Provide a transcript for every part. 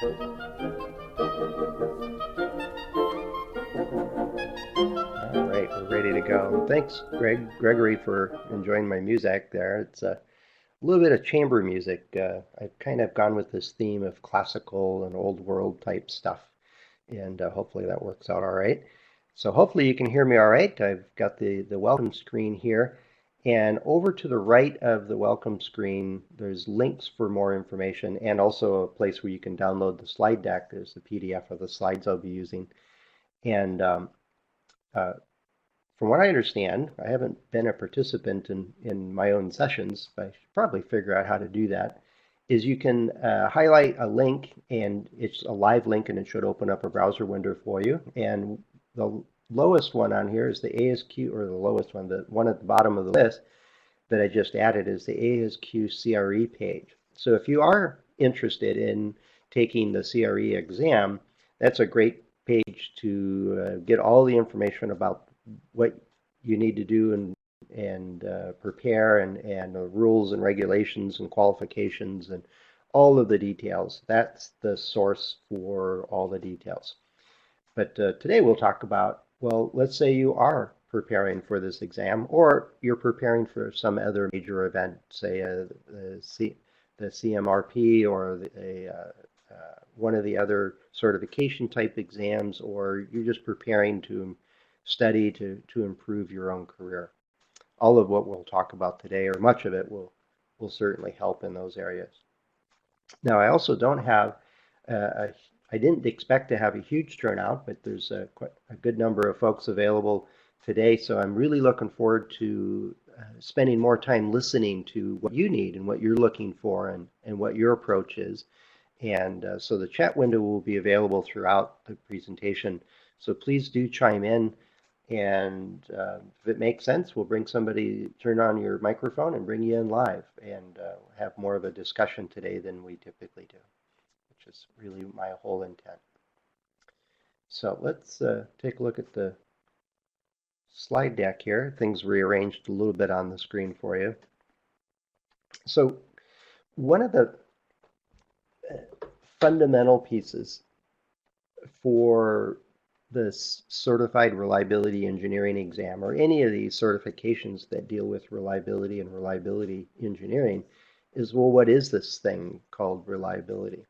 All right, we're ready to go. Thanks, Gregory, for enjoying my music there. It's a little bit of chamber music. I've kind of gone with this theme of classical and old world type stuff, and hopefully that works out all right. So hopefully you can hear me all right. I've got the welcome screen here, and over to the right of the welcome screen, there's links for more information, and also a place where you can download the slide deck. There's the PDF of the slides I'll be using, and uh, from what I understand, I haven't been a participant in my own sessions, but I should probably figure out how to do that, is you can highlight a link and it's a live link and it should open up a browser window for you. And the lowest one on here is the ASQ, or the lowest one, the one at the bottom of the list that I just added is the ASQ CRE page. So if you are interested in taking the CRE exam, that's a great page to get all the information about what you need to do and prepare and the rules and regulations and qualifications and all of the details. That's the source for all the details. But today we'll talk about, well, let's say you are preparing for this exam or you're preparing for some other major event, say the CMRP or one of the other certification type exams, or you're just preparing to study to improve your own career. All of what we'll talk about today, or much of it, will certainly help in those areas. Now, I also don't have I didn't expect to have a huge turnout, but there's quite a good number of folks available today. So I'm really looking forward to spending more time listening to what you need and what you're looking for and what your approach is. And so the chat window will be available throughout the presentation. So please do chime in. And if it makes sense, we'll bring somebody, turn on your microphone and bring you in live and have more of a discussion today than we typically do, which is really my whole intent. So let's take a look at the slide deck here. Things rearranged a little bit on the screen for you. So one of the fundamental pieces for this Certified Reliability Engineering exam, or any of these certifications that deal with reliability and reliability engineering, is, well, what is this thing called reliability?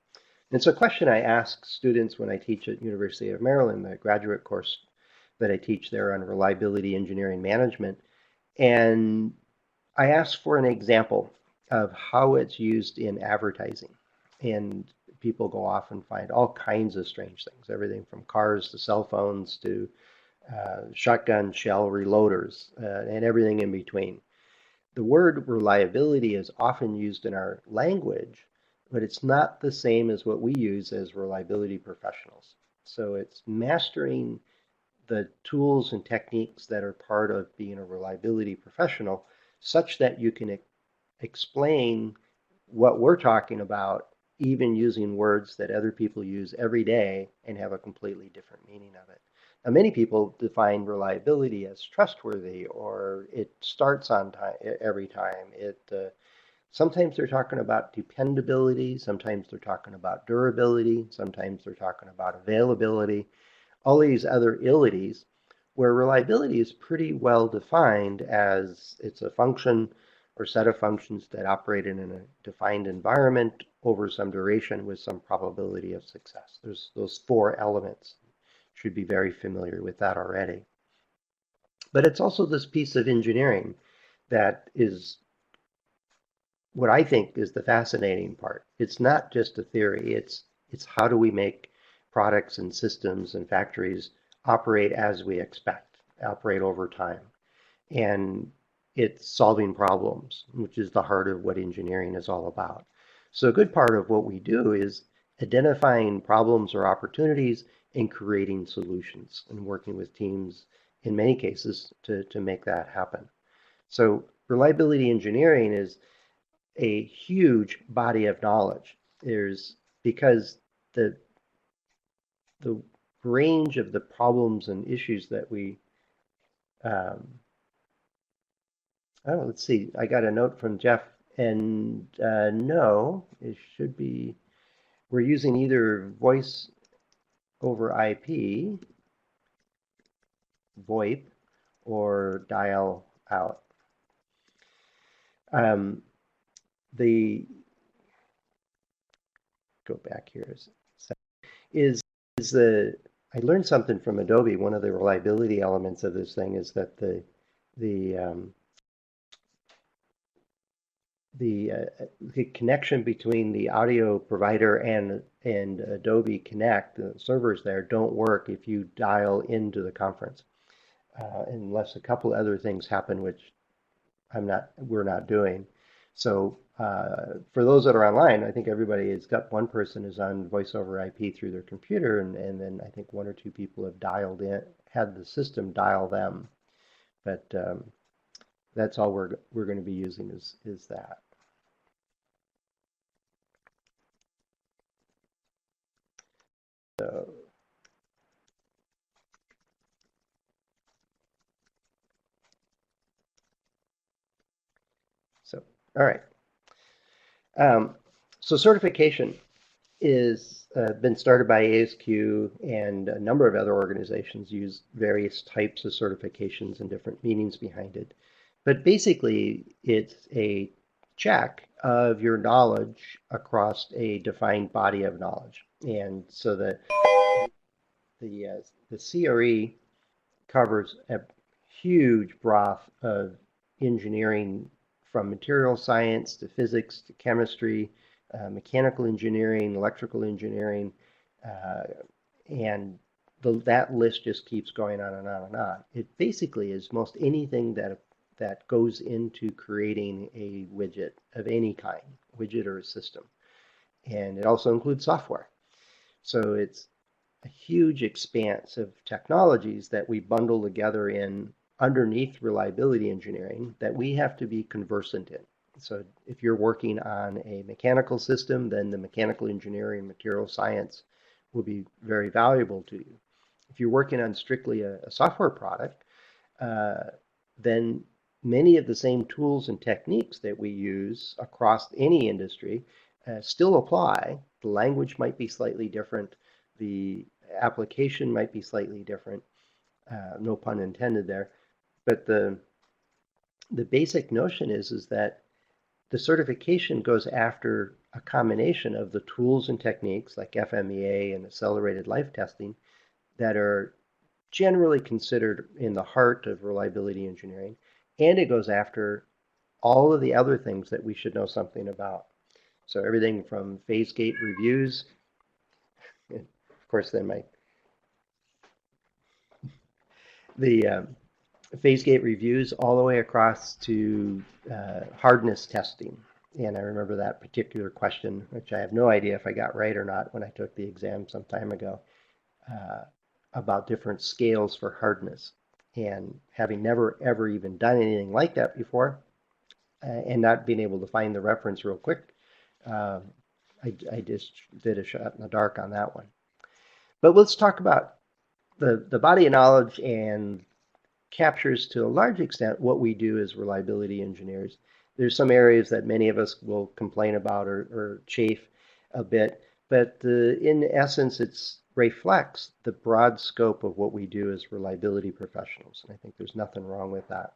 And it's a question I ask students when I teach at University of Maryland, the graduate course that I teach there on reliability engineering management. And I ask for an example of how it's used in advertising. And people go off and find all kinds of strange things, everything from cars to cell phones to shotgun shell reloaders and everything in between. The word reliability is often used in our language, but it's not the same as what we use as reliability professionals. So it's mastering the tools and techniques that are part of being a reliability professional such that you can explain what we're talking about even using words that other people use every day and have a completely different meaning of it. Now, many people define reliability as trustworthy, or it starts on time every time. Sometimes they're talking about dependability, sometimes they're talking about durability, sometimes they're talking about availability, all these other ilities, where reliability is pretty well defined as it's a function or set of functions that operate in a defined environment over some duration with some probability of success. There's those four elements. Should be very familiar with that already. But it's also this piece of engineering that is what I think is the fascinating part. It's not just a theory, it's how do we make products and systems and factories operate as we expect, operate over time. And it's solving problems, which is the heart of what engineering is all about. So a good part of what we do is identifying problems or opportunities and creating solutions and working with teams in many cases to make that happen. So reliability engineering is a huge body of knowledge. There's because the range of the problems and issues that we oh, let's see. I got a note from Jeff, and no, it should be we're using either voice over IP, VoIP, or dial out. Um, the go back here is the I learned something from Adobe. One of the reliability elements of this thing is that the the connection between the audio provider and Adobe Connect, the servers there, don't work if you dial into the conference, unless a couple other things happen, which we're not doing. So for those that are online, I think everybody has got one person is on voice over IP through their computer, and then I think one or two people have dialed in, had the system dial them. But that's all we're going to be using is that. So, so all right. So certification is been started by ASQ, and a number of other organizations use various types of certifications and different meanings behind it. But basically, it's a check of your knowledge across a defined body of knowledge. And so that the CRE covers a huge broth of engineering, from material science to physics to chemistry, mechanical engineering, electrical engineering, uh, and that list just keeps going on and on and on. It basically is most anything that goes into creating a widget of any kind, widget or a system. And it also includes software. So it's a huge expanse of technologies that we bundle together in underneath reliability engineering that we have to be conversant in. So if you're working on a mechanical system, then the mechanical engineering material science will be very valuable to you. If you're working on strictly a software product, uh, then many of the same tools and techniques that we use across any industry still apply. The language might be slightly different. The application might be slightly different. No pun intended there. But the basic notion is that the certification goes after a combination of the tools and techniques like FMEA and accelerated life testing that are generally considered in the heart of reliability engineering, and it goes after all of the other things that we should know something about. So everything from phase gate reviews, and of course, then the phase gate reviews all the way across to hardness testing. And I remember that particular question, which I have no idea if I got right or not when I took the exam some time ago, uh, about different scales for hardness. And having never ever even done anything like that before, and not being able to find the reference real quick, uh, I just did a shot in the dark on that one. But let's talk about the body of knowledge and captures to a large extent what we do as reliability engineers. There's some areas that many of us will complain about or chafe a bit, but in essence, it reflects the broad scope of what we do as reliability professionals. And I think there's nothing wrong with that.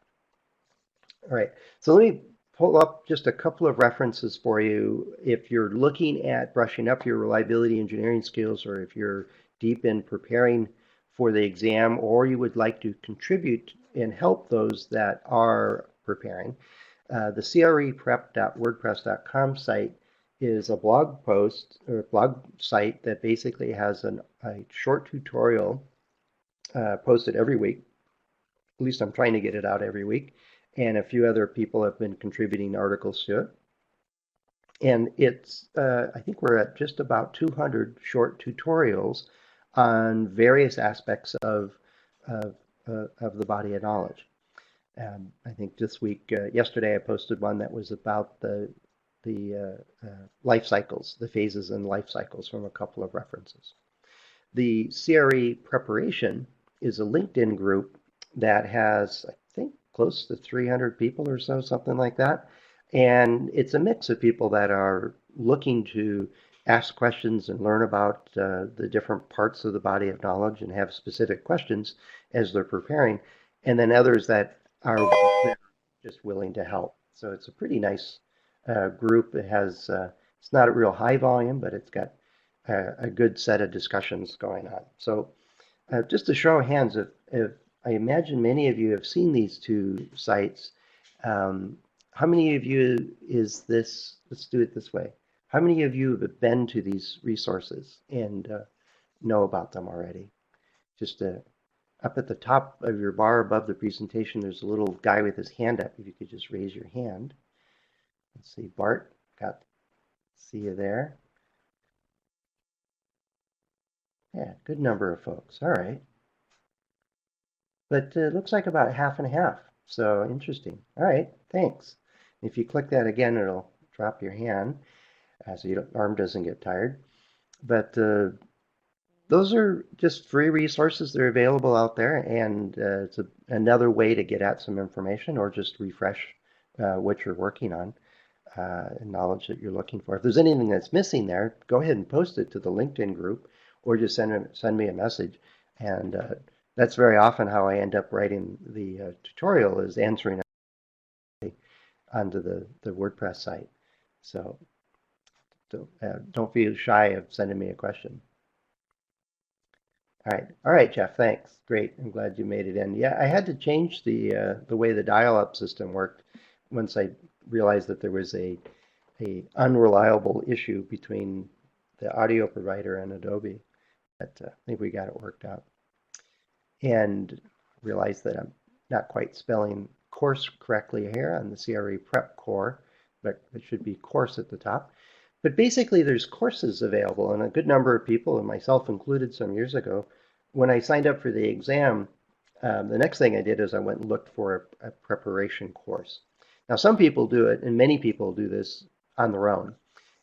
All right, so let me pull up just a couple of references for you. If you're looking at brushing up your reliability engineering skills, or if you're deep in preparing for the exam, or you would like to contribute and help those that are preparing, the creprep.wordpress.com site is a blog post or blog site that basically has a short tutorial posted every week. At least I'm trying to get it out every week. And a few other people have been contributing articles to it. And I think we're at just about 200 short tutorials on various aspects of, of the body of knowledge. I think this week, yesterday, I posted one that was about the life cycles, the phases and life cycles from a couple of references. The CRE preparation is a LinkedIn group that has, I think, close to 300 people or so, something like that. And it's a mix of people that are looking to ask questions and learn about the different parts of the body of knowledge and have specific questions as they're preparing, and then others that are there just willing to help. So it's a pretty nice group. It's not a real high volume, but it's got a good set of discussions going on. So just a show of hands, if I imagine many of you have seen these two sites, um, how many of you is this, let's do it this way. How many of you have been to these resources and know about them already? Just up at the top of your bar above the presentation, there's a little guy with his hand up. If you could just raise your hand. Let's see, Bart, see you there. Yeah, good number of folks. All right. But it looks like about half and half. So interesting. All right, thanks. If you click that again, it'll drop your hand so your arm doesn't get tired. But those are just free resources. They're available out there, and it's another way to get at some information or just refresh what you're working on and knowledge that you're looking for. If there's anything that's missing there, go ahead and post it to the LinkedIn group or just send me a message. And that's very often how I end up writing the tutorial, is answering onto the WordPress site. So don't feel shy of sending me a question. All right, Jeff. Thanks. Great. I'm glad you made it in. Yeah, I had to change the way the dial-up system worked once I realized that there was a unreliable issue between the audio provider and Adobe. But I think we got it worked out. And realized that I'm not quite spelling course correctly here on the CRE Prep Core, but it should be course at the top. But basically, there's courses available, and a good number of people, and myself included some years ago, when I signed up for the exam, the next thing I did is I went and looked for a preparation course. Now, some people do it, and many people do this on their own,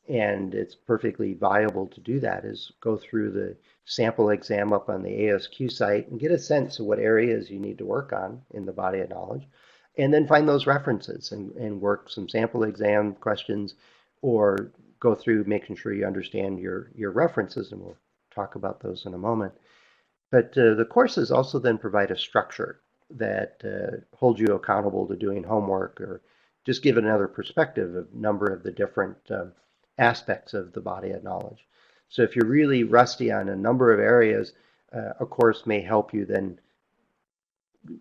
and it's perfectly viable to do that, is go through the sample exam up on the ASQ site and get a sense of what areas you need to work on in the body of knowledge, and then find those references and work some sample exam questions or go through making sure you understand your references, and we'll talk about those in a moment. But the courses also then provide a structure that holds you accountable to doing homework or just give another perspective of a number of the different aspects of the body of knowledge. So if you're really rusty on a number of areas, a course may help you then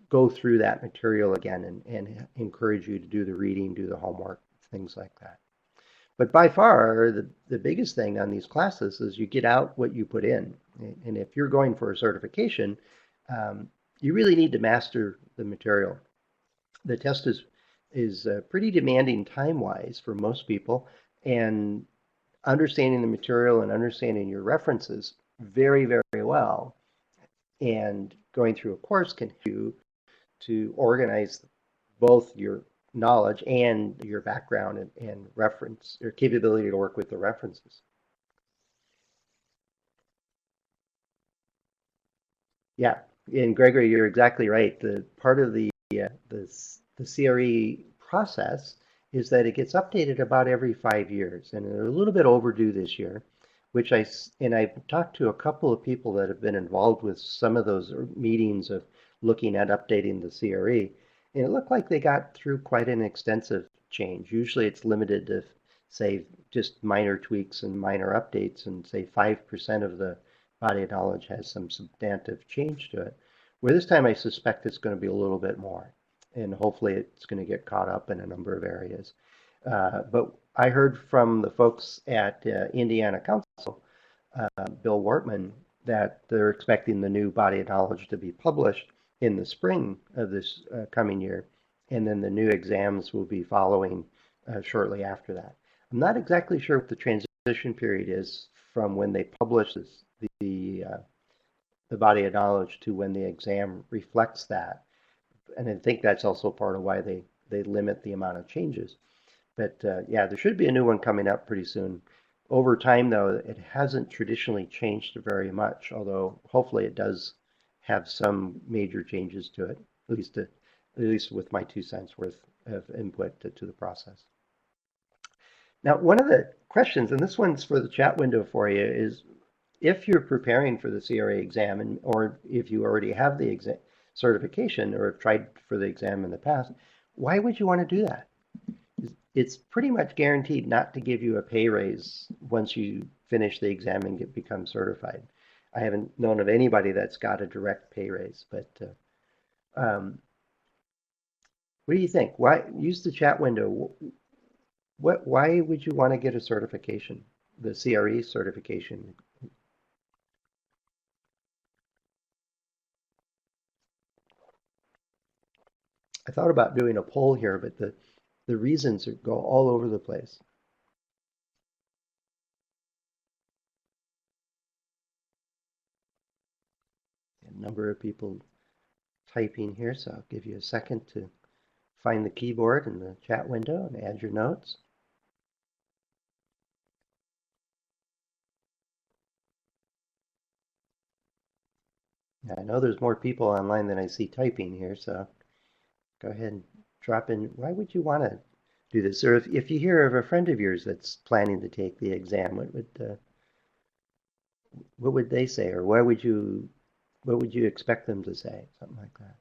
go through that material again and encourage you to do the reading, do the homework, things like that. But by far, the biggest thing on these classes is you get out what you put in. And if you're going for a certification, you really need to master the material. The test is pretty demanding time-wise for most people, and understanding the material and understanding your references very, very well and going through a course can help you to organize both your knowledge and your background and reference, your capability to work with the references. Yeah, and Gregory, you're exactly right. The part of the CRE process is that it gets updated about every 5 years, and they're a little bit overdue this year. I've talked to a couple of people that have been involved with some of those meetings of looking at updating the CRE, and it looked like they got through quite an extensive change. Usually, it's limited to say just minor tweaks and minor updates, and say 5% of the body of knowledge has some substantive change to it. Where this time I suspect it's going to be a little bit more, and hopefully it's going to get caught up in a number of areas. But I heard from the folks at Indiana Council, Bill Wortman, that they're expecting the new body of knowledge to be published in the spring of this coming year, and then the new exams will be following shortly after that. I'm not exactly sure what the transition period is from when they publish the body of knowledge to when the exam reflects that. And I think that's also part of why they limit the amount of changes. But yeah, there should be a new one coming up pretty soon. Over time, though, it hasn't traditionally changed very much, although hopefully it does have some major changes to it, at least with my 2 cents worth of input to the process. Now, one of the questions, and this one's for the chat window for you, is if you're preparing for the CRA exam, or if you already have the exam certification or have tried for the exam in the past, why would you want to do that? It's pretty much guaranteed not to give you a pay raise once you finish the exam and become certified. I haven't known of anybody that's got a direct pay raise, but um, what do you think? Why use the chat window? Why would you want to get a certification, the CRE certification? I thought about doing a poll here, but the reasons go all over the place. A number of people typing here, so I'll give you a second to find the keyboard in the chat window and add your notes. Now, I know there's more people online than I see typing here, so go ahead and drop in. Why would you want to do this? Or if you hear of a friend of yours that's planning to take the exam, what would they say, or what would you expect them to say? Something like that.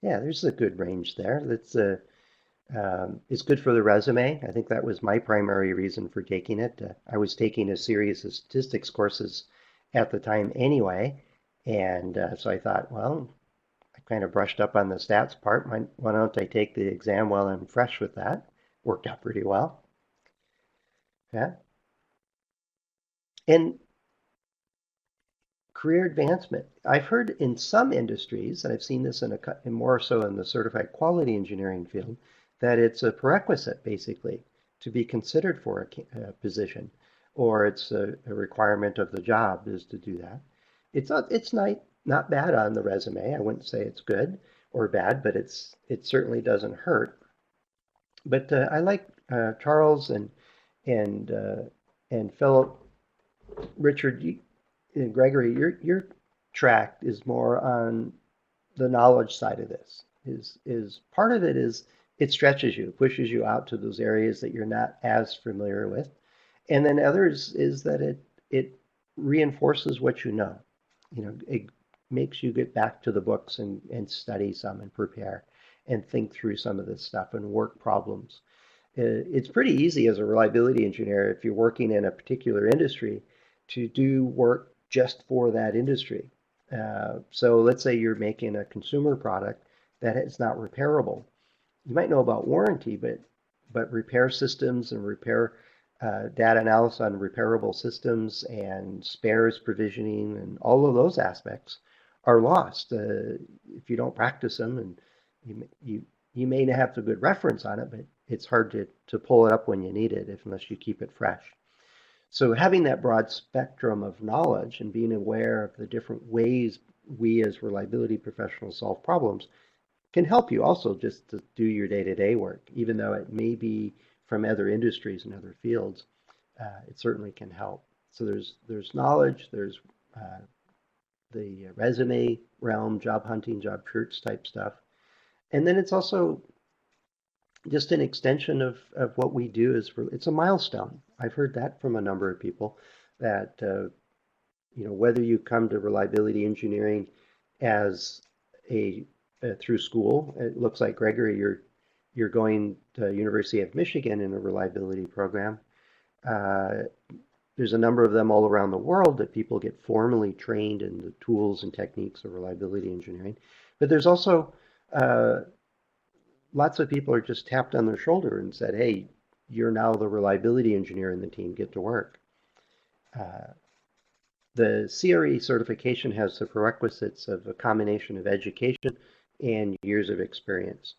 Yeah, there's a good range there. It's good for the resume. I think that was my primary reason for taking it. I was taking a series of statistics courses at the time anyway, and so I thought, well, I kind of brushed up on the stats part. Why don't I take the exam while I'm fresh with that? Worked out pretty well. Yeah. And career advancement. I've heard in some industries, and I've seen this in more so in the certified quality engineering field, that it's a prerequisite basically to be considered for a position, or it's a requirement of the job is to do that. It's not bad on the resume. I wouldn't say it's good or bad, but it certainly doesn't hurt. But I like Charles and and Philip, Richard, Gregory, your track is more on the knowledge side of this. Is part of it is it stretches you, pushes you out to those areas that you're not as familiar with, and then others is that it reinforces what you know. It makes you get back to the books and study some and prepare and think through some of this stuff and work problems. It's pretty easy as a reliability engineer if you're working in a particular industry to do work just for that industry. So let's say you're making a consumer product that is not repairable. You might know about warranty, but repair systems and repair data analysis on repairable systems and spares provisioning and all of those aspects are lost if you don't practice them, and you may have a good reference on it, but it's hard to pull it up when you need it unless you keep it fresh. So having that broad spectrum of knowledge and being aware of the different ways we as reliability professionals solve problems can help you also just to do your day-to-day work, even though it may be from other industries and other fields. It certainly can help. So there's knowledge, there's the resume realm, job hunting, job search type stuff, and then it's also just an extension of what we do is it's a milestone. I've heard that from a number of people that whether you come to reliability engineering as a through school, it looks like Gregory, you're going to University of Michigan in a reliability program. Uh, there's a number of them all around the world that people get formally trained in the tools and techniques of reliability engineering. But there's also lots of people are just tapped on their shoulder and said, hey, you're now the reliability engineer in the team, get to work. The CRE certification has the prerequisites of a combination of education and years of experience.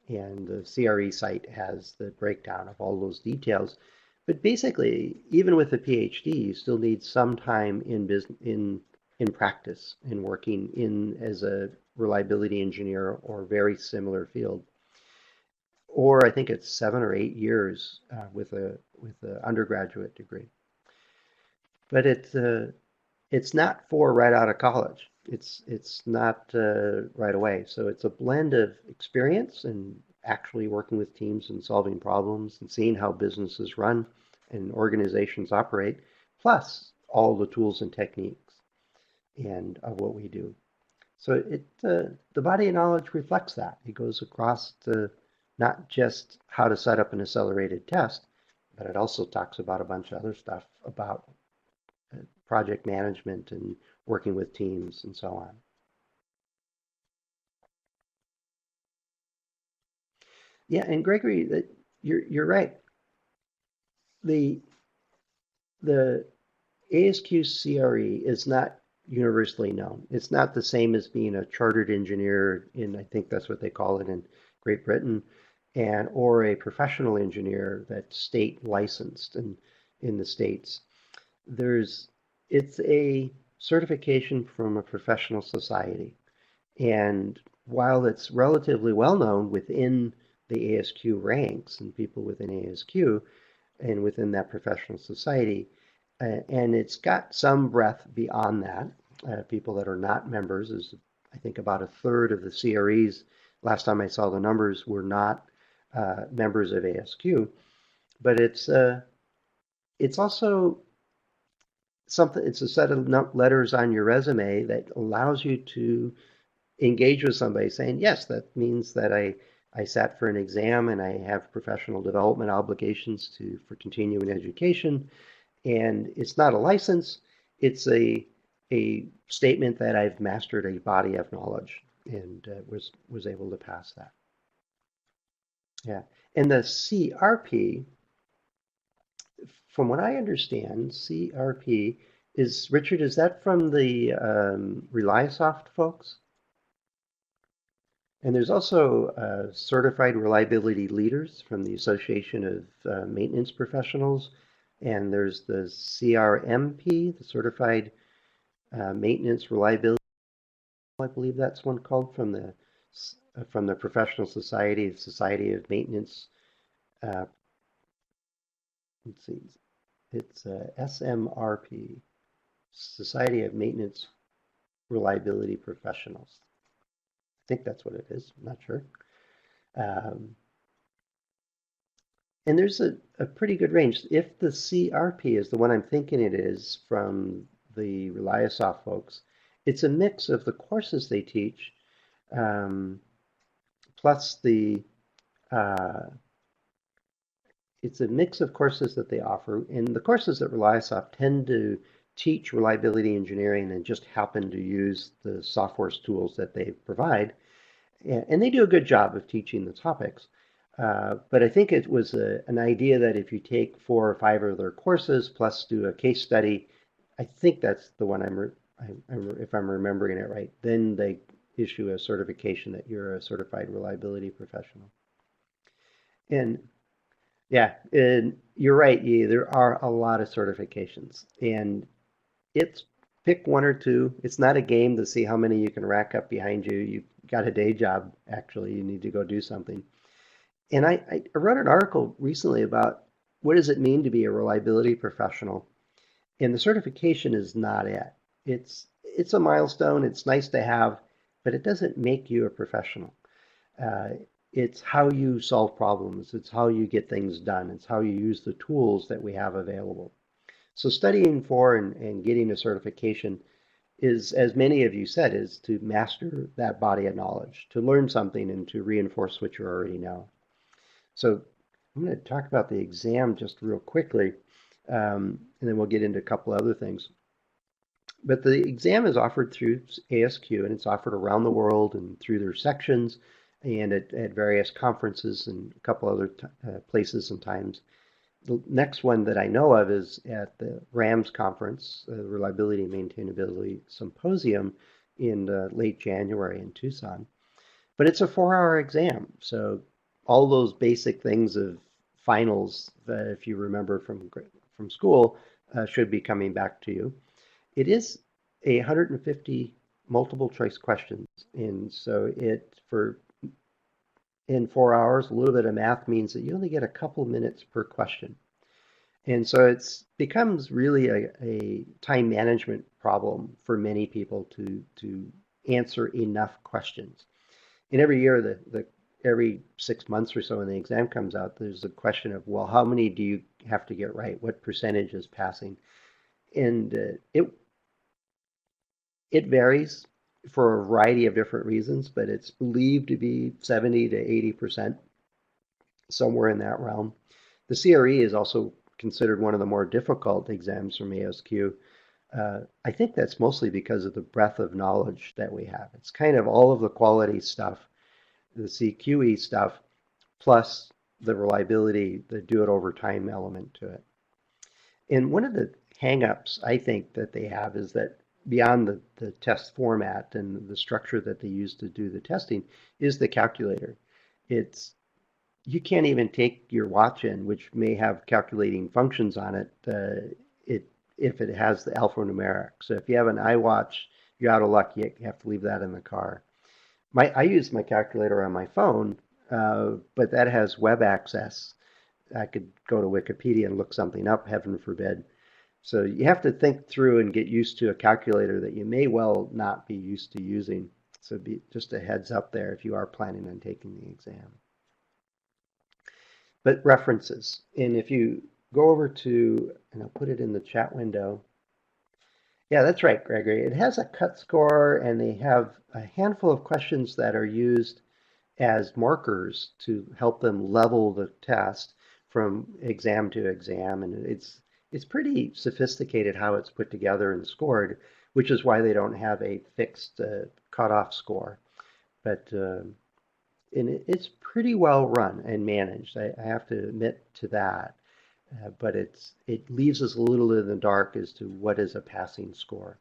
And the CRE site has the breakdown of all those details. But basically, even with a PhD, you still need some time in business, in practice, in working in as a reliability engineer or very similar field. Or I think it's 7 or 8 years with a undergraduate degree. But it's not for right out of college. It's not right away. So it's a blend of experience and actually working with teams and solving problems and seeing how businesses run and organizations operate, plus all the tools and techniques and of what we do. So the body of knowledge reflects that. It goes across to not just how to set up an accelerated test, but it also talks about a bunch of other stuff about project management and working with teams and so on. Yeah, and Gregory, you're right. The the ASQ CRE is not universally known. It's not the same as being a chartered engineer in, I think that's what they call it in Great Britain, and or a professional engineer that's state licensed in the States. There's it's a certification from a professional society. And while it's relatively well known within the ASQ ranks and people within ASQ and within that professional society, and it's got some breadth beyond that. People that are not members is, I think, about a third of the CREs. Last time I saw the numbers were not members of ASQ, but it's also something. It's a set of letters on your resume that allows you to engage with somebody saying, yes, that means that I sat for an exam and I have professional development obligations for continuing education. And it's not a license, it's a statement that I've mastered a body of knowledge and was able to pass that. Yeah. And the CRP, from what I understand, CRP is, Richard, is that from the ReliaSoft folks? And there's also certified reliability leaders from the Association of Maintenance Professionals. And there's the CRMP, the Certified Maintenance Reliability. I believe that's one called from the Professional Society, the Society of Maintenance. Uh, let's see, it's SMRP, Society of Maintenance Reliability Professionals. I think that's what it is. I'm not sure. Um, and there's a pretty good range. If the CRP is the one I'm thinking it is from the ReliaSoft folks, it's a mix of the courses they teach, um, plus it's a mix of courses that they offer. And the courses at ReliaSoft tend to teach reliability engineering and just happen to use the software tools that they provide. And they do a good job of teaching the topics. But I think it was an idea that if you take 4 or 5 of their courses plus do a case study, I think that's the one if I'm remembering it right, then they issue a certification that you're a certified reliability professional. And yeah, and you're right, there are a lot of certifications, and it's pick one or two. It's not a game to see how many you can rack up behind you. You've got a day job, actually. You need to go do something. And I wrote an article recently about what does it mean to be a reliability professional. And the certification is not it. It's a milestone. It's nice to have, but it doesn't make you a professional. Uh, it's how you solve problems. It's how you get things done. It's how you use the tools that we have available. So studying for and getting a certification is, as many of you said, is to master that body of knowledge, to learn something and to reinforce what you already know. So I'm going to talk about the exam just real quickly, and then we'll get into a couple other things. But the exam is offered through ASQ, and it's offered around the world and through their sections and at various conferences and a couple other places and times. The next one that I know of is at the RAMS conference, the Reliability and Maintainability Symposium in late January in Tucson. But it's a 4-hour exam, so all those basic things of finals, if you remember from school, should be coming back to you. It is 150 multiple choice questions, and so in 4 hours, a little bit of math means that you only get a couple minutes per question. And so it becomes really a time management problem for many people to answer enough questions. And every year, every 6 months or so when the exam comes out, there's a question of, well, how many do you have to get right? What percentage is passing? And it varies for a variety of different reasons, but it's believed to be 70 to 80%, somewhere in that realm. The CRE is also considered one of the more difficult exams from ASQ. I think that's mostly because of the breadth of knowledge that we have. It's kind of all of the quality stuff, the CQE stuff, plus the reliability, the do it over time element to it. And one of the hangups I think that they have is that beyond the test format and the structure that they use to do the testing is the calculator. It's you can't even take your watch in, which may have calculating functions on it, if it has the alphanumeric. So if you have an iWatch, you're out of luck. You have to leave that in the car. I use my calculator on my phone, but that has web access. I could go to Wikipedia and look something up, heaven forbid. So you have to think through and get used to a calculator that you may well not be used to using. So be just a heads up there if you are planning on taking the exam. But references, and if you go over to, and I'll put it in the chat window. Yeah, that's right, Gregory. It has a cut score, and they have a handful of questions that are used as markers to help them level the test from exam to exam. And it's pretty sophisticated how it's put together and scored, which is why they don't have a fixed cutoff score. But and it's pretty well run and managed. I have to admit to that. But it leaves us a little in the dark as to what is a passing score.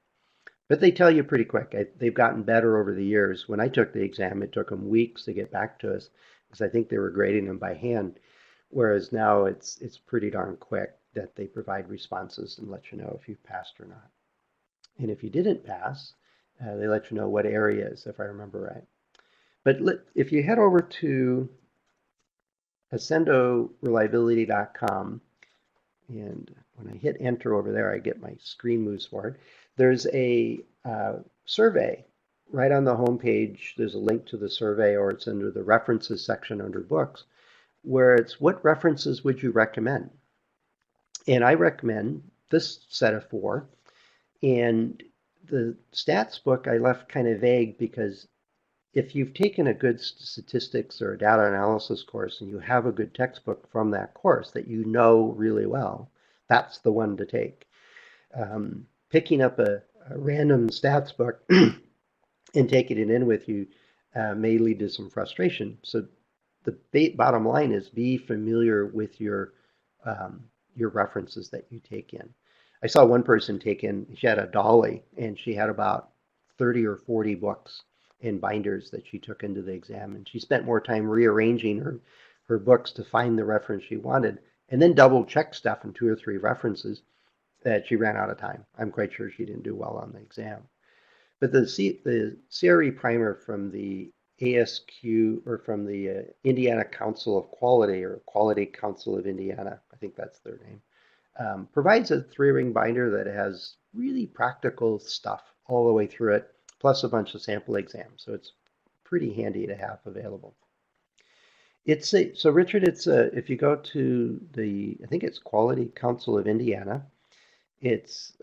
But they tell you pretty quick. They've gotten better over the years. When I took the exam, it took them weeks to get back to us because I think they were grading them by hand. Whereas now it's pretty darn quick that they provide responses and let you know if you passed or not. And if you didn't pass, they let you know what areas, if I remember right. But if you head over to ascendoreliability.com, and when I hit enter over there, I get my screen moves forward. There's a survey right on the home page. There's a link to the survey, or it's under the references section under books, where it's what references would you recommend? And I recommend this set of 4. And the stats book I left kind of vague because if you've taken a good statistics or a data analysis course and you have a good textbook from that course that you know really well, that's the one to take. Picking up a random stats book and taking it in with you may lead to some frustration. So the bottom line is be familiar with your references that you take in. I saw one person take in, she had a dolly and she had about 30 or 40 books in binders that she took into the exam, and she spent more time rearranging her books to find the reference she wanted, and then double check stuff in 2 or 3 references that she ran out of time. I'm quite sure she didn't do well on the exam. But the CRE primer from the ASQ, or from the Indiana Council of Quality, or Quality Council of Indiana, I think that's their name, provides a 3-ring binder that has really practical stuff all the way through it, plus a bunch of sample exams. So it's pretty handy to have available. So Richard, if you go to I think it's Quality Council of Indiana, it's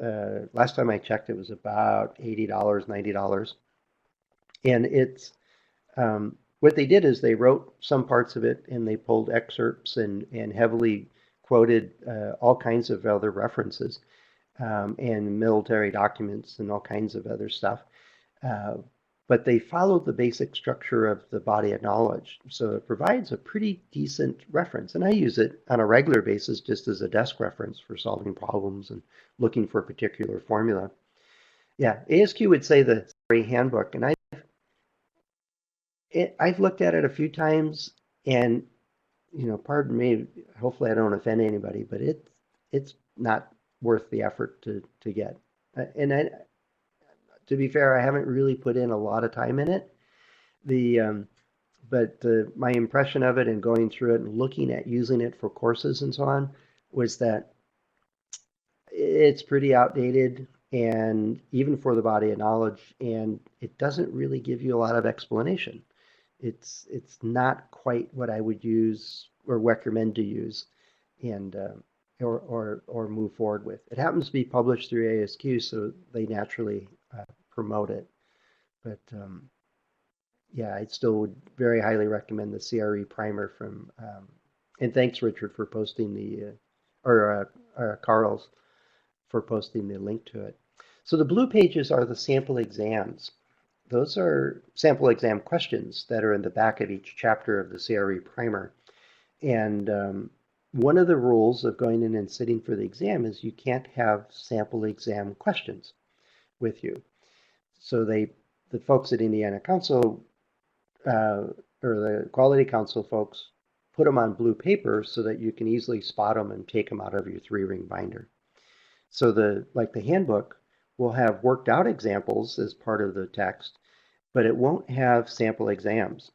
last time I checked, it was about $80, $90. And it's what they did is they wrote some parts of it and they pulled excerpts and heavily quoted all kinds of other references and military documents and all kinds of other stuff. But they follow the basic structure of the body of knowledge. So it provides a pretty decent reference. And I use it on a regular basis just as a desk reference for solving problems and looking for a particular formula. Yeah, ASQ would say the CRE handbook, and I've looked at it a few times, and pardon me, hopefully I don't offend anybody, but it's not worth the effort to get. And to be fair, I haven't really put in a lot of time in it. But my impression of it and going through it and looking at using it for courses and so on was that it's pretty outdated, and even for the body of knowledge, and it doesn't really give you a lot of explanation. it's not quite what I would use or recommend to use, and or move forward with. It happens to be published through ASQ, so they naturally promote it. But yeah, I still would very highly recommend the CRE primer from. And thanks, Richard, for posting or Carl's for posting the link to it. So the blue pages are the sample exams. Those are sample exam questions that are in the back of each chapter of the CRE primer. And one of the rules of going in and sitting for the exam is you can't have sample exam questions with you. So the folks at Indiana Council or the Quality Council folks put them on blue paper so that you can easily spot them and take them out of your 3-ring binder. So the handbook will have worked out examples as part of the text, but it won't have sample exams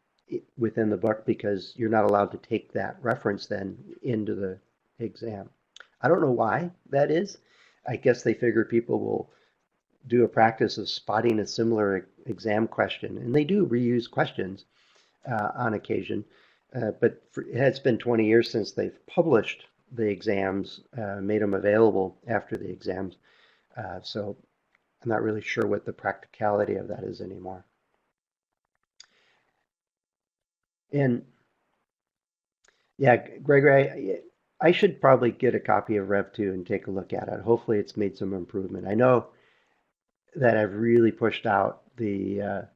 within the book because you're not allowed to take that reference then into the exam. I don't know why that is. I guess they figure people will do a practice of spotting a similar exam question, and they do reuse questions on occasion. But it has been 20 years since they've published the exams, made them available after the exams. So I'm not really sure what the practicality of that is anymore. And yeah, Gregory, I should probably get a copy of Rev 2 and take a look at it. Hopefully it's made some improvement. I know that I've really pushed out the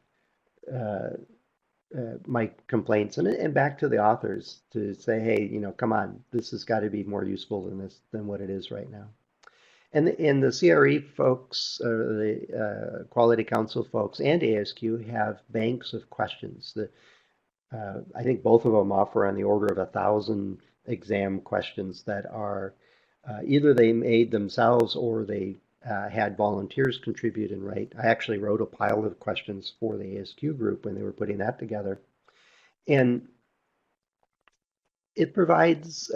my complaints and back to the authors to say, hey, come on, this has got to be more useful than what it is right now. And the CRE folks, the Quality Council folks, and ASQ have banks of questions. I think both of them offer on the order of 1,000 exam questions that are either they made themselves or they had volunteers contribute and write. I actually wrote a pile of questions for the ASQ group when they were putting that together. And it provides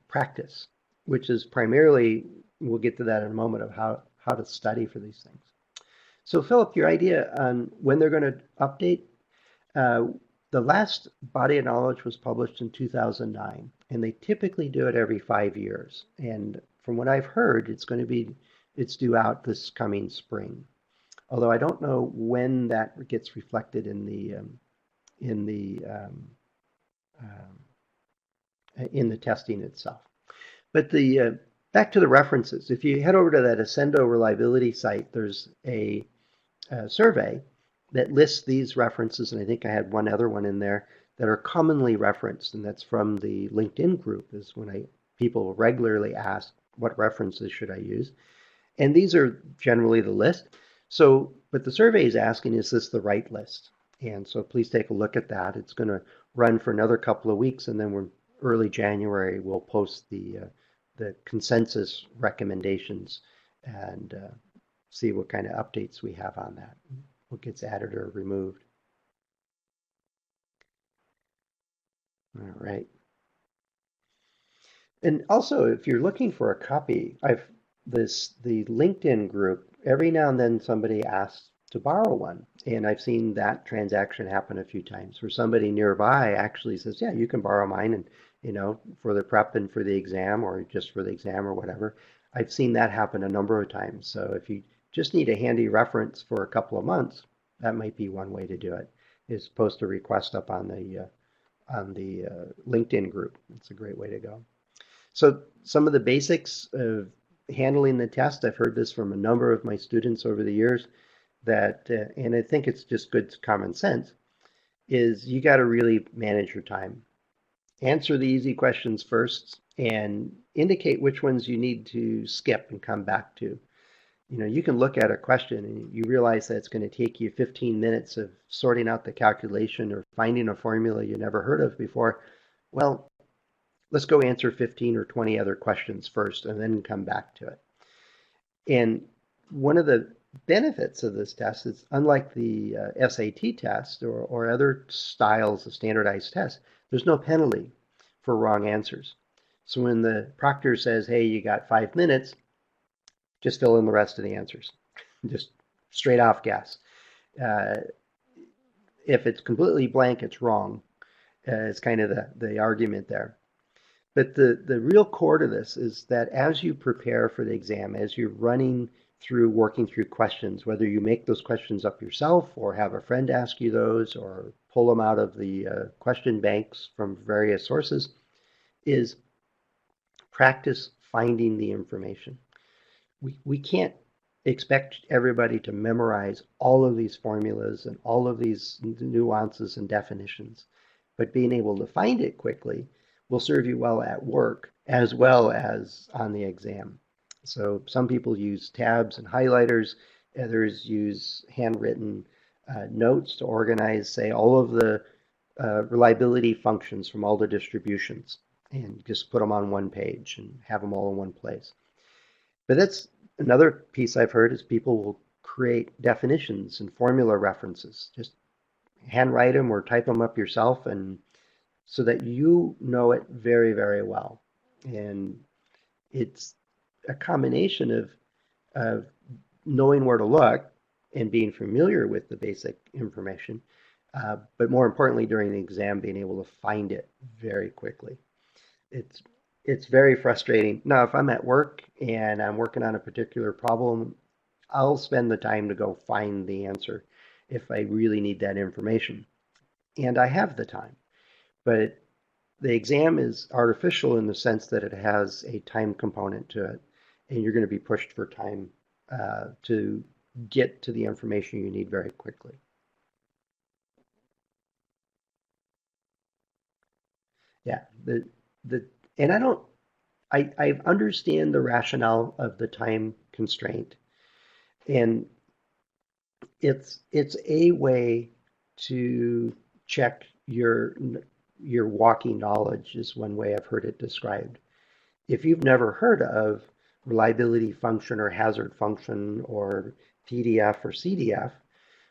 practice, which is primarily, we'll get to that in a moment, of how to study for these things. So Philip, your idea on when they're going to update, the last body of knowledge was published in 2009, and they typically do it every 5 years. And from what I've heard, it's due out this coming spring. Although I don't know when that gets reflected in the testing itself. But back to the references. If you head over to that Ascendo reliability site, there's a survey that lists these references, and I think I had one other one in there that are commonly referenced, and that's from the LinkedIn group. Is when people regularly ask, what references should I use? And these are generally the list. So, but the survey is asking, is this the right list? And so please take a look at that. It's going to run for another couple of weeks, and then early January we'll post the consensus recommendations and see what kind of updates we have on that, what gets added or removed. All right. And also, if you're looking for a copy, the LinkedIn group, every now and then somebody asks to borrow one. And I've seen that transaction happen a few times where somebody nearby actually says, yeah, you can borrow mine, and for the prep and for the exam, or just for the exam or whatever. I've seen that happen a number of times. So if you just need a handy reference for a couple of months, that might be one way to do it, is post a request up on the LinkedIn group. It's a great way to go. So some of the basics of handling the test, I've heard this from a number of my students over the years, that, and I think it's just good common sense, is you got to really manage your time. Answer the easy questions first and indicate which ones you need to skip and come back to. You can look at a question and you realize that it's going to take you 15 minutes of sorting out the calculation or finding a formula you never heard of before. Well, let's go answer 15 or 20 other questions first and then come back to it. And one of the benefits of this test is, unlike the SAT test or other styles of standardized tests, there's no penalty for wrong answers. So when the proctor says, hey, you got 5 minutes, just fill in the rest of the answers. Just straight off guess. If it's completely blank, it's wrong. It's kind of the argument there. But the real core to this is that as you prepare for the exam, as you're running through, working through questions, whether you make those questions up yourself or have a friend ask you those or pull them out of the question banks from various sources, is practice finding the information. We can't expect everybody to memorize all of these formulas and all of these nuances and definitions, but being able to find it quickly will serve you well at work as well as on the exam. So some people use tabs and highlighters, others use handwritten notes to organize, say, all of the reliability functions from all the distributions and just put them on one page and have them all in one place. But that's another piece I've heard is people will create definitions and formula references. Just handwrite them or type them up yourself, and so that you know it very, very well. And it's a combination of knowing where to look and being familiar with the basic information, but more importantly, during the exam, being able to find it very quickly. It's it's very frustrating. Now, if I'm at work and I'm working on a particular problem, I'll spend the time to go find the answer if I really need that information. And I have the time. But the exam is artificial in the sense that it has a time component to it, and you're going to be pushed for time to get to the information you need very quickly. Yeah, the and I understand the rationale of the time constraint, and it's a way to check your walking knowledge is one way I've heard it described. If you've never heard of reliability function or hazard function or PDF or CDF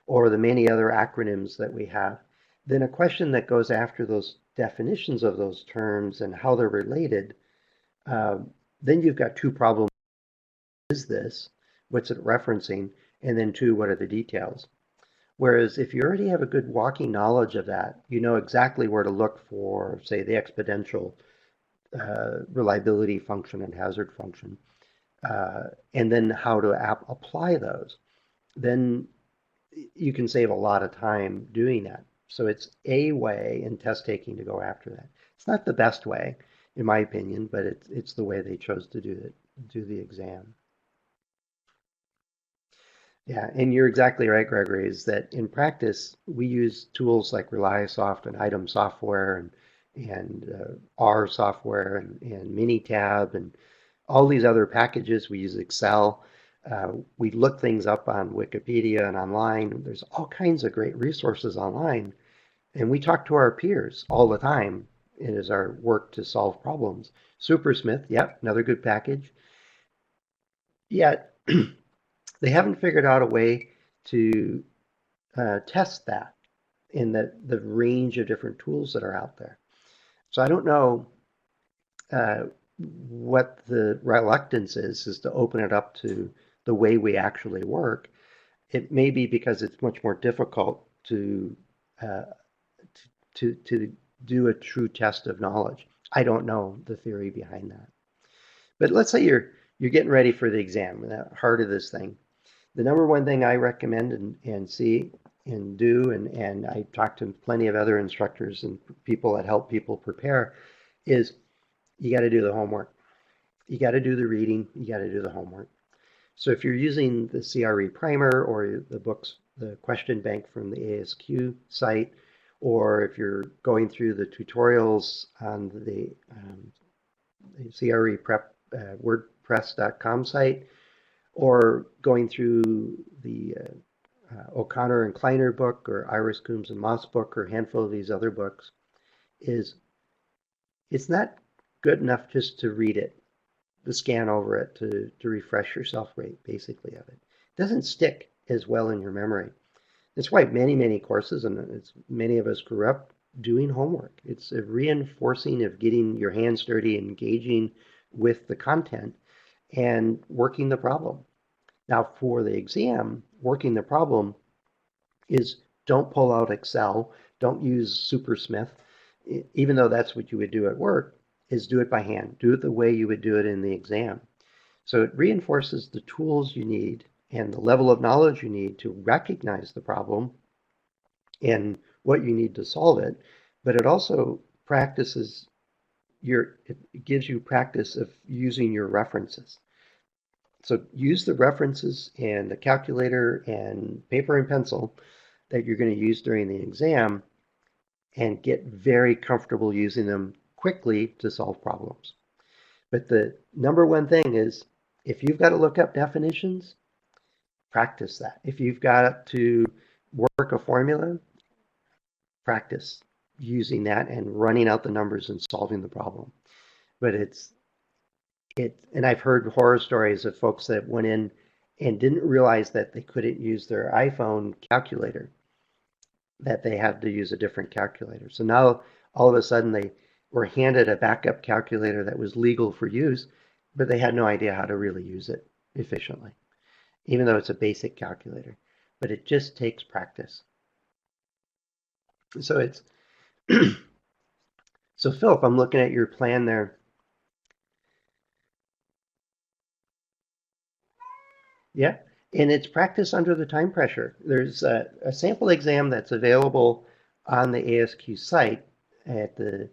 or the many other acronyms that we have, then a question that goes after those definitions of those terms and how they're related, then you've got two problems. Is this? What's it referencing? And then two, what are the details? Whereas if you already have a good walking knowledge of that, you know exactly where to look for, say, the exponential reliability function and hazard function, and then how to apply those, then you can save a lot of time doing that. So it's a way in test taking to go after that. It's not the best way, in my opinion, but it's the way they chose to do it, do the exam. Yeah, and you're exactly right, Gregory, is that in practice, we use tools like ReliaSoft and Item software and R software and Minitab and all these other packages. We use Excel. We look things up on Wikipedia and online. There's all kinds of great resources online. And we talk to our peers all the time. It is our work to solve problems. Supersmith, yep, another good package. Yet they haven't figured out a way to test that in the range of different tools that are out there. So I don't know uh, what the reluctance is to open it up to the way we actually work. It may be because it's much more difficult uh, to do a true test of knowledge. I don't know the theory behind that. But let's say you're getting ready for the exam, the heart of this thing. The number one thing I recommend and see and do, and I talk to plenty of other instructors and people that help people prepare, is you got to do the homework. You got to do the reading. You got to do the homework. So if you're using the CRE primer or the books, the question bank from the ASQ site, or if you're going through the tutorials on the CRE prep WordPress.com site, or going through the O'Connor and Kleiner book or Iris Coombs and Moss book or a handful of these other books, is it's not good enough just to read it, to scan over it, to refresh yourself rate basically of it. It doesn't stick as well in your memory. That's why many courses, and many of us grew up doing homework. It's a reinforcing of getting your hands dirty, engaging with the content, and working the problem. Now, for the exam, working the problem is Don't pull out Excel. Don't use Supersmith, even though that's what you would do at work, is do it by hand. Do it the way you would do it in the exam. So it reinforces the tools you need and the level of knowledge you need to recognize the problem and what you need to solve it. But it also practices it gives you practice of using your references. So use the references and the calculator and paper and pencil that you're going to use during the exam and get very comfortable using them quickly to solve problems. But the number one thing is if you've got to look up definitions, practice that. If you've got to work a formula, practice using that and running out the numbers and solving the problem. But and I've heard horror stories of folks that went in and didn't realize that they couldn't use their iPhone calculator, that they had to use a different calculator. So now all of a sudden they were handed a backup calculator that was legal for use, but they had no idea how to really use it efficiently, even though it's a basic calculator. But it just takes practice. So it's so Philip, I'm looking at your plan there. Yeah, and it's practice under the time pressure. There's a sample exam that's available on the ASQ site at the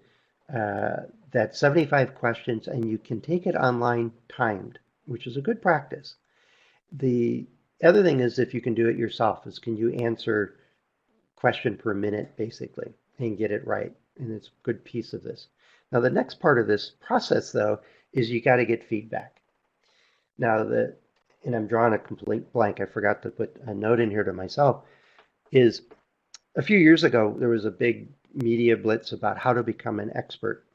that's 75 questions, and you can take it online timed, which is a good practice. The other thing is if you can do it yourself, is can you answer question per minute basically and get it right? And it's a good piece of this. Now the next part of this process though is you got to get feedback. Now and I'm drawing a complete blank. I forgot to put a note in here to myself, is a few years ago, there was a big media blitz about how to become an expert.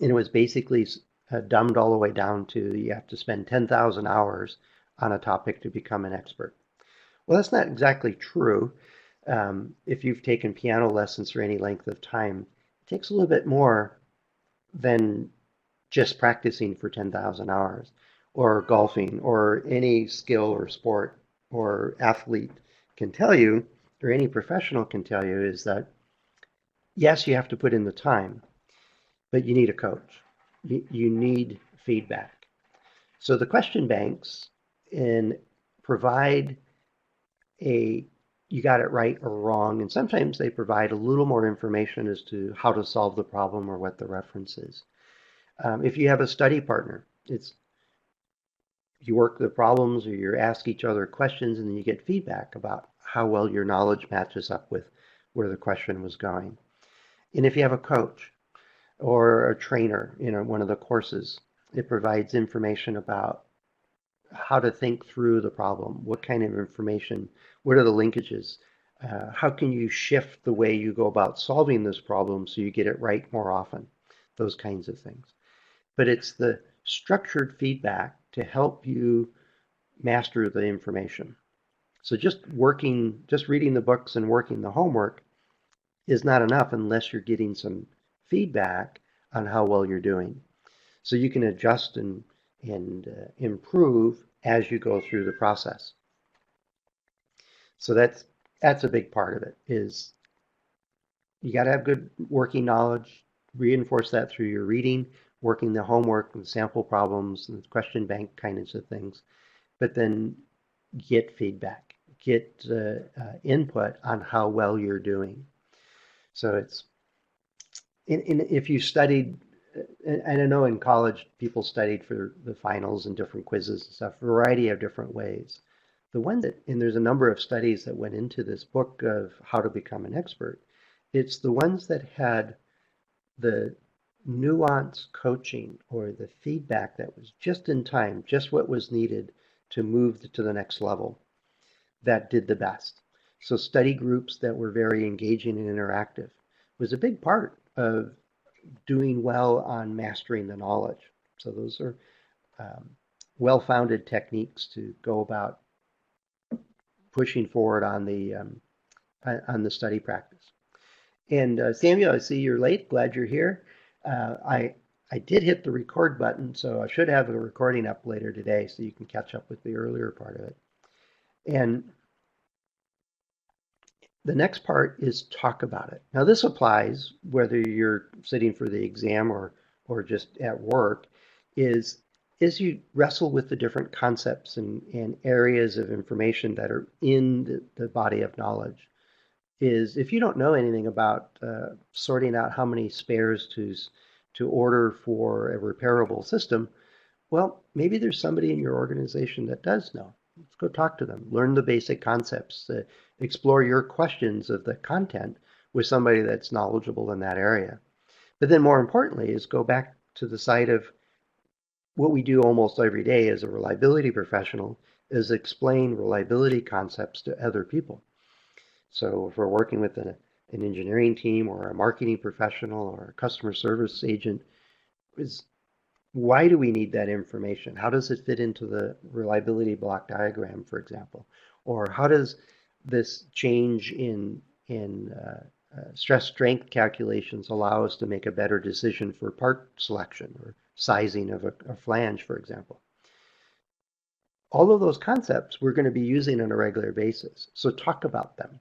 And it was basically dumbed all the way down to you have to spend 10,000 hours on a topic to become an expert. Well, that's not exactly true. If you've taken piano lessons for any length of time, it takes a little bit more than just practicing for 10,000 hours, or golfing, or any skill or sport or athlete can tell you, or any professional can tell you, is that yes, you have to put in the time, but you need a coach. You need feedback. So the question banks provide you got it right or wrong, and sometimes they provide a little more information as to how to solve the problem or what the reference is. If you have a study partner, you work the problems or you ask each other questions and then you get feedback about how well your knowledge matches up with where the question was going. And if you have a coach or a trainer in one of the courses, it provides information about how to think through the problem, what kind of information, what are the linkages, how can you shift the way you go about solving this problem so you get it right more often, those kinds of things. But it's the structured feedback to help you master the information. So just reading the books and working the homework is not enough unless you're getting some feedback on how well you're doing. So you can adjust and improve as you go through the process. So that's a big part of it, is you got to have good working knowledge, reinforce that through your reading, working the homework and sample problems and question bank kinds of things, but then get feedback, get input on how well you're doing. So if you studied, and I know in college people studied for the finals and different quizzes and stuff, a variety of different ways. And there's a number of studies that went into this book of how to become an expert. It's the ones that had the nuance coaching or the feedback that was just in time, just what was needed to move to the next level, that did the best. So study groups that were very engaging and interactive was a big part of doing well on mastering the knowledge. So those are well-founded techniques to go about pushing forward on the study practice. And Samuel, I see you're late. Glad you're here. I did hit the record button, so I should have the recording up later today so you can catch up with the earlier part of it. And The next part is talk about it. Now, this applies whether you're sitting for the exam or just at work, is is you wrestle with the different concepts and areas of information that are in the body of knowledge. Is if you don't know anything about sorting out how many spares to order for a repairable system, well, maybe there's somebody in your organization that does know. Let's go talk to them, learn the basic concepts, explore your questions of the content with somebody that's knowledgeable in that area. But then more importantly is go back to the side of what we do almost every day as a reliability professional is explain reliability concepts to other people. So if we're working with an engineering team or a marketing professional or a customer service agent, is why do we need that information? How does it fit into the reliability block diagram, for example? Or how does this change in stress strength calculations allow us to make a better decision for part selection or sizing of a flange, for example? All of those concepts we're going to be using on a regular basis. So talk about them.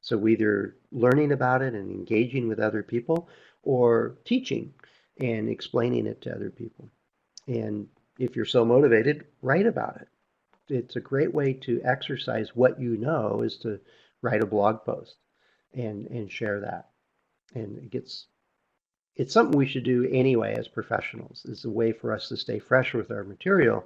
So either learning about it and engaging with other people or teaching and explaining it to other people. And if you're so motivated, write about it. It's a great way to exercise what you know is to write a blog post and share that. And it's something we should do anyway as professionals. It's a way for us to stay fresh with our material,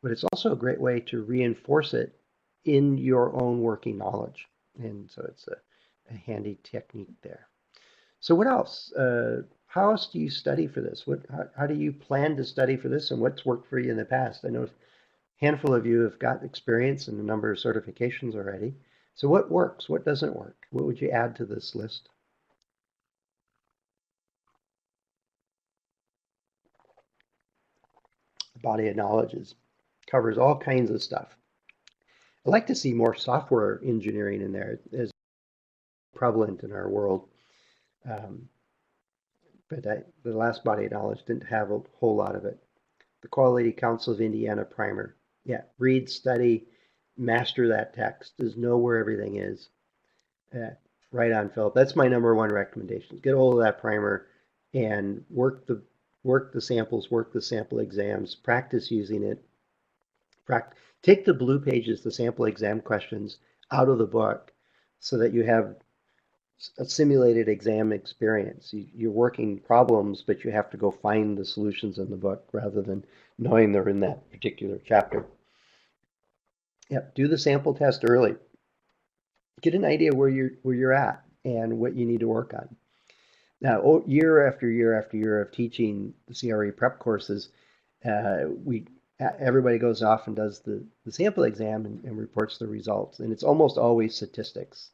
but it's also a great way to reinforce it in your own working knowledge. And so it's a handy technique there. So what else? How else do you study for this? How do you plan to study for this, and what's worked for you in the past? I know a handful of you have got experience and a number of certifications already. So what works? What doesn't work? What would you add to this list? The body of knowledge covers all kinds of stuff. I'd like to see more software engineering in there as prevalent in our world. Um, but the last body of knowledge didn't have a whole lot of it. The Quality Council of Indiana primer. Yeah, read, study, master that text. Just know where everything is. Uh, right on, Philip. That's my number one recommendation. Get a hold of that primer and work the samples, work the sample exams, practice using it. Take the blue pages, the sample exam questions out of the book so that you have a simulated exam experience. You're working problems, but you have to go find the solutions in the book rather than knowing they're in that particular chapter. Yep, do the sample test early. Get an idea where you're at and what you need to work on. Now, year after year after year of teaching the CRE prep courses, we everybody goes off and does the sample exam and reports the results, and it's almost always statistics.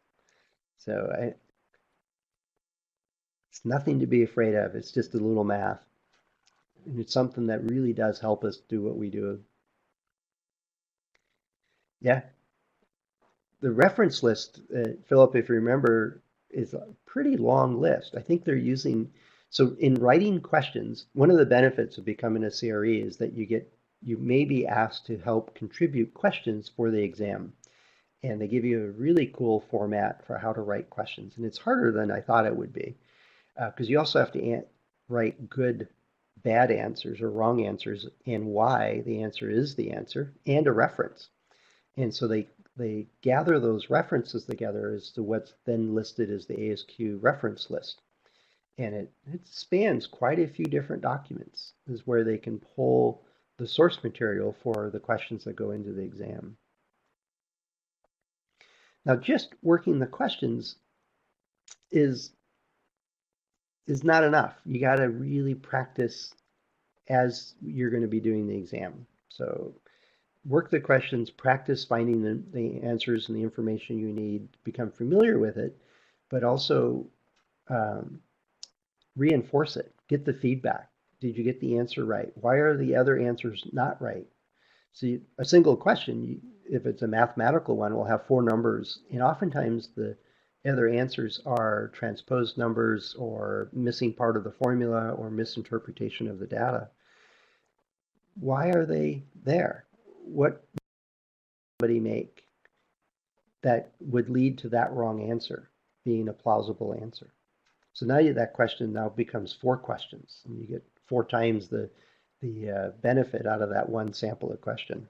So it's nothing to be afraid of. It's just a little math. And it's something that really does help us do what we do. Yeah, the reference list, Philip, if you remember, is a pretty long list. I think they're using, so in writing questions, one of the benefits of becoming a CRE is that you may be asked to help contribute questions for the exam. And they give you a really cool format for how to write questions. And it's harder than I thought it would be, because you also have to write good, bad answers or wrong answers and why the answer is the answer and a reference. And so they gather those references together as to what's then listed as the ASQ reference list. And it spans quite a few different documents, is where they can pull the source material for the questions that go into the exam. Now, just working the questions is not enough. You got to really practice as you're going to be doing the exam. So work the questions, practice finding the answers and the information you need, become familiar with it, but also reinforce it. Get the feedback. Did you get the answer right? Why are the other answers not right? So a single question, if it's a mathematical one, will have four numbers, and oftentimes the other answers are transposed numbers or missing part of the formula or misinterpretation of the data. Why are they there? What would somebody make that would lead to that wrong answer? being a plausible answer. So now that question now becomes 4 questions, and you get 4 times the benefit out of that one sample of question.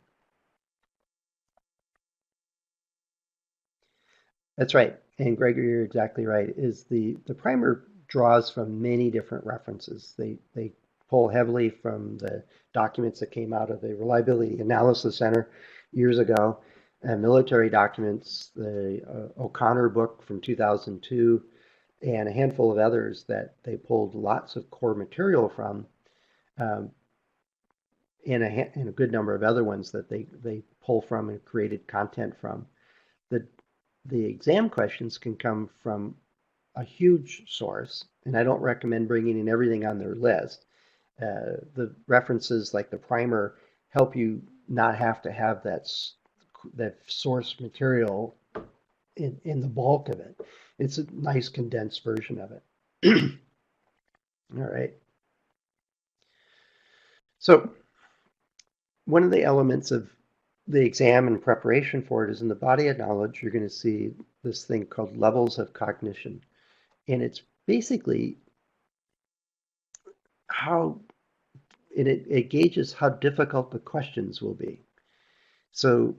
That's right. And Gregory, you're exactly right. Is the primer draws from many different references. They pull heavily from the documents that came out of the Reliability Analysis Center years ago, and military documents, the O'Connor book from 2002, and a handful of others that they pulled lots of core material from, um, and a good number of other ones that they pull from and created content from. The the exam questions can come from a huge source, and I don't recommend bringing in everything on their list. The references like the primer help you not have to have that source material in the bulk of it. It's a nice condensed version of it. All right. So one of the elements of the exam and preparation for it is in the body of knowledge, you're going to see this thing called levels of cognition. And it's basically how it gauges how difficult the questions will be. So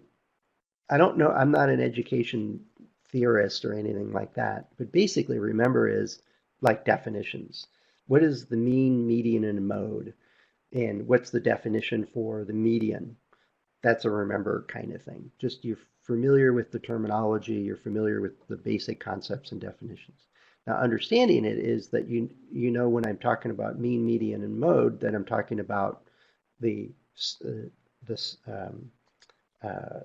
I don't know, I'm not an education theorist or anything like that, but basically remember is like definitions. What is the mean, median, and mode? And what's the definition for the median? That's a remember kind of thing. Just you're familiar with the terminology, you're familiar with the basic concepts and definitions. Now, understanding it is that you know when I'm talking about mean, median, and mode, that I'm talking about the this uh,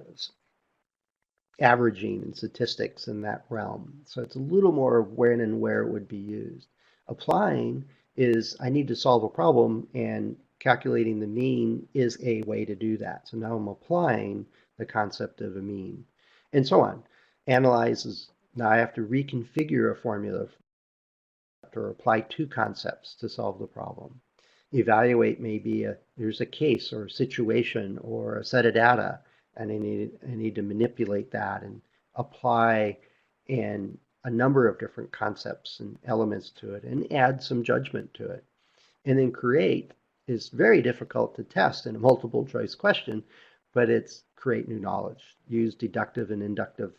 averaging and statistics in that realm. So it's a little more when and where it would be used. Applying is I need to solve a problem, and calculating the mean is a way to do that. So now I'm applying the concept of a mean, and so on. Analyze is now I have to reconfigure a formula or apply 2 concepts to solve the problem. Evaluate may be there's a case or a situation or a set of data, and I need to manipulate that and apply and a number of different concepts and elements to it and add some judgment to it. And then create is very difficult to test in a multiple choice question, but it's create new knowledge. Use deductive and inductive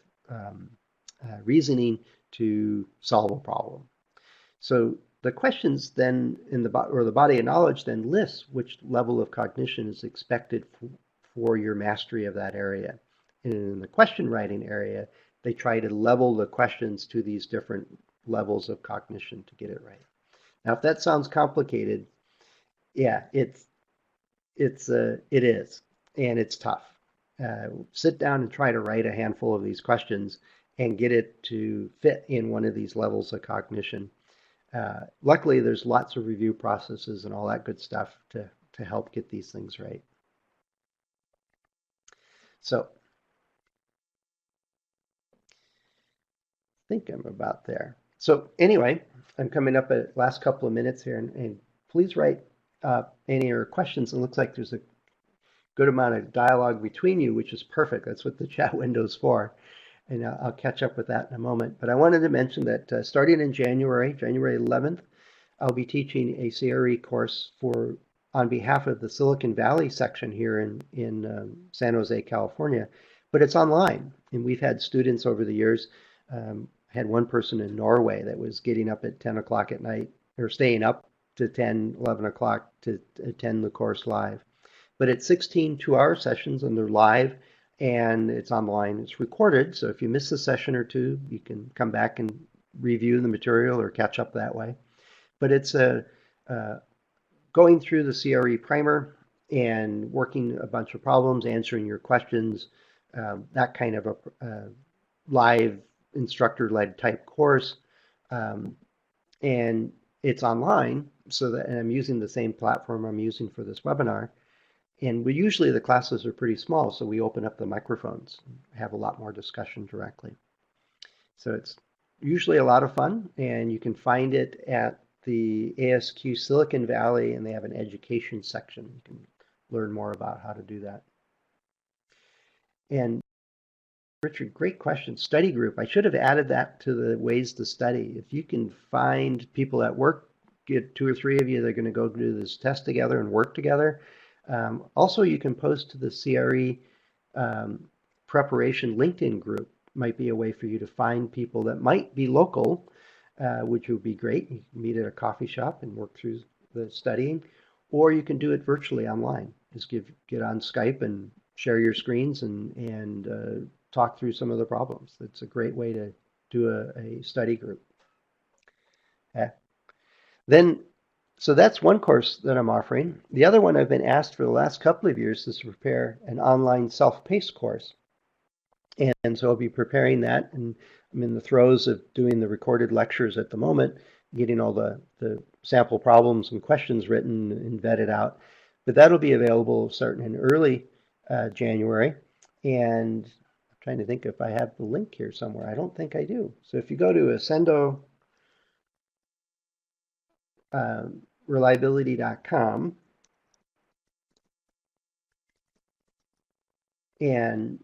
reasoning to solve a problem. So the questions then in the body of knowledge then lists which level of cognition is expected for your mastery of that area. And in the question writing area, they try to level the questions to these different levels of cognition to get it right. Now, if that sounds complicated, yeah, it is, and it's tough. Sit down and try to write a handful of these questions and get it to fit in one of these levels of cognition. Luckily, there's lots of review processes and all that good stuff to help get these things right. So I think I'm about there. So anyway, I'm coming up at last couple of minutes here, and please write any of your questions. It looks like there's a good amount of dialogue between you, which is perfect. That's what the chat window's for. And I'll catch up with that in a moment. But I wanted to mention that starting in January 11th, I'll be teaching a CRE course on behalf of the Silicon Valley section here in San Jose, California. But it's online, and we've had students over the years. Had one person in Norway that was getting up at 10 o'clock at night, or staying up to 10, 11 o'clock to attend the course live. But it's 16 2-hour sessions, and they're live, and it's online. It's recorded, so if you miss a session or two, you can come back and review the material or catch up that way. But it's going through the CRE primer and working a bunch of problems, answering your questions, that kind of a live instructor-led type course. And it's online, and I'm using the same platform I'm using for this webinar. And usually the classes are pretty small, so we open up the microphones and have a lot more discussion directly. So it's usually a lot of fun, and you can find it at the ASQ Silicon Valley, and they have an education section. You can learn more about how to do that. And Richard, great question. Study group. I should have added that to the ways to study. If you can find people at work, get two or three of you that are going to go do this test together and work together. Also, you can post to the CRE preparation LinkedIn group. Might be a way for you to find people that might be local, which would be great. You can meet at a coffee shop and work through the studying, or you can do it virtually online. Just get on Skype and share your screens and talk through some of the problems. It's a great way to do a study group. Yeah. Then, so that's one course that I'm offering. The other one I've been asked for the last couple of years is to prepare an online self-paced course. And so I'll be preparing that, and I'm in the throes of doing the recorded lectures at the moment, getting all the sample problems and questions written and vetted out. But that'll be available starting in early January. And I'm trying to think if I have the link here somewhere. I don't think I do. So if you go to Ascendo reliability.com and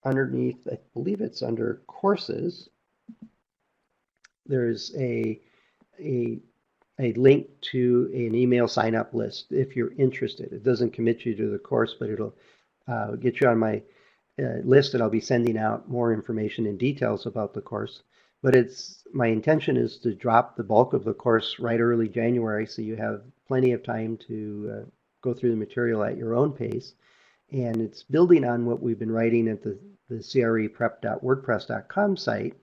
underneath, I believe it's under courses, there's a link to an email sign up list if you're interested. It doesn't commit you to the course, but it'll get you on my list, and I'll be sending out more information and details about the course. But it's my intention is to drop the bulk of the course right early January, so you have plenty of time to go through the material at your own pace. And it's building on what we've been writing at the creprep.wordpress.com site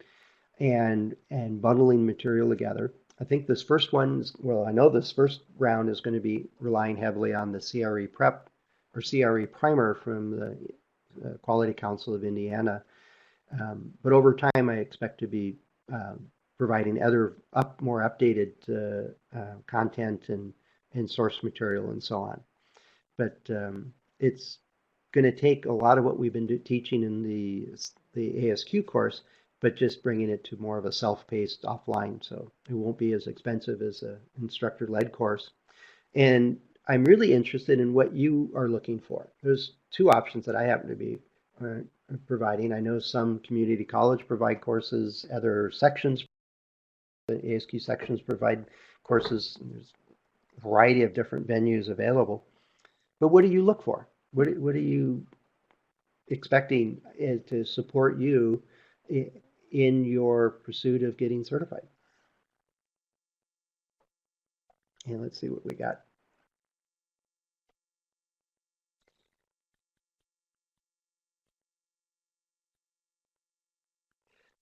and bundling material together. I think this first one's, well, I know this first round is going to be relying heavily on the CRE prep or CRE primer from the Quality Council of Indiana. But over time, I expect to be providing other more updated content and source material and so on. But it's going to take a lot of what we've been teaching in the ASQ course, but just bringing it to more of a self-paced offline. So it won't be as expensive as an instructor-led course. And I'm really interested in what you are looking for. There's two options that I happen to be providing. I know some community college provide courses, other sections, the ASQ sections provide courses. There's a variety of different venues available. But what do you look for? What are you expecting to support you in your pursuit of getting certified? And let's see what we got.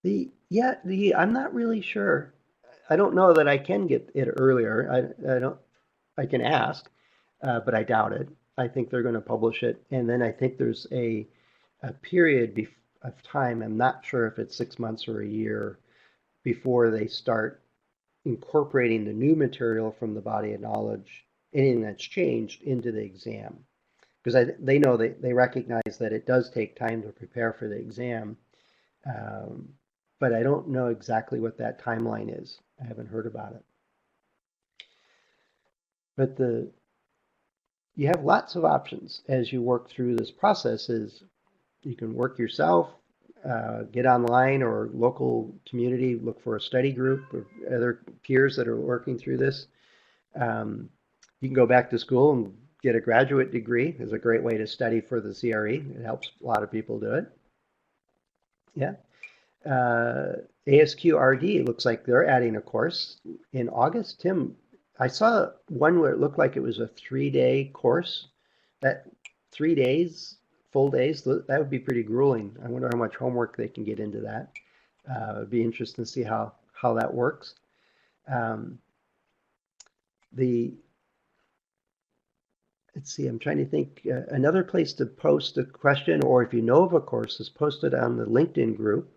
I'm not really sure. I don't know that I can get it earlier. I can ask, but I doubt it. I think they're going to publish it, and then I think there's a period of time. I'm not sure if it's 6 months or a year before they start incorporating the new material from the body of knowledge, anything that's changed, into the exam. Because they know they recognize that it does take time to prepare for the exam, but I don't know exactly what that timeline is. I haven't heard about it. But you have lots of options as you work through this process. Is you can work yourself, get online or local community, look for a study group or other peers that are working through this. You can go back to school and get a graduate degree. It's a great way to study for the CRE. It helps a lot of people do it. Yeah. ASQ RD, it looks like they're adding a course in August. Tim, I saw one where it looked like it was a 3-day course. That 3 days, full days, that would be pretty grueling. I wonder how much homework they can get into that. It'd be interesting to see how that works. Let's see, I'm trying to think. Another place to post a question, or if you know of a course, is posted on the LinkedIn group,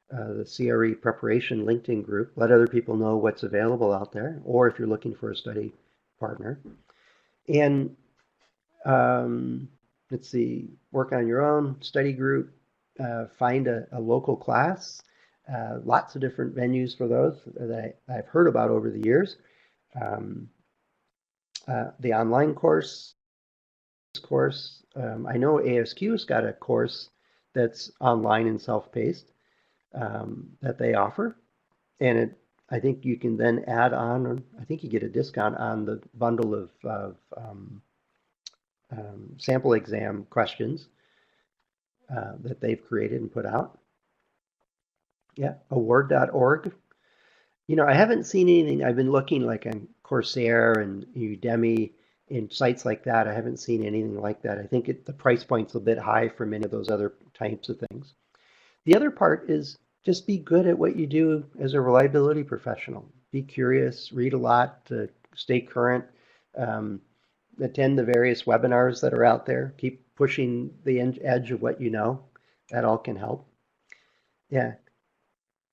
the CRE preparation LinkedIn group. Let other people know what's available out there, or if you're looking for a study partner. And let's see, work on your own study group, find a local class. Lots of different venues for those that I've heard about over the years. The online course. I know ASQ's got a course that's online and self-paced that they offer. And I think you can then add on, I think you get a discount on the bundle of sample exam questions that they've created and put out. Yeah, award.org. I haven't seen anything. I've been looking like on Coursera and Udemy and sites like that. I haven't seen anything like that. I think the price point's a bit high for many of those other types of things. The other part is just be good at what you do as a reliability professional. Be curious, read a lot to stay current, um, attend the various webinars that are out there, keep pushing the edge of what you know. That all can help. Yeah.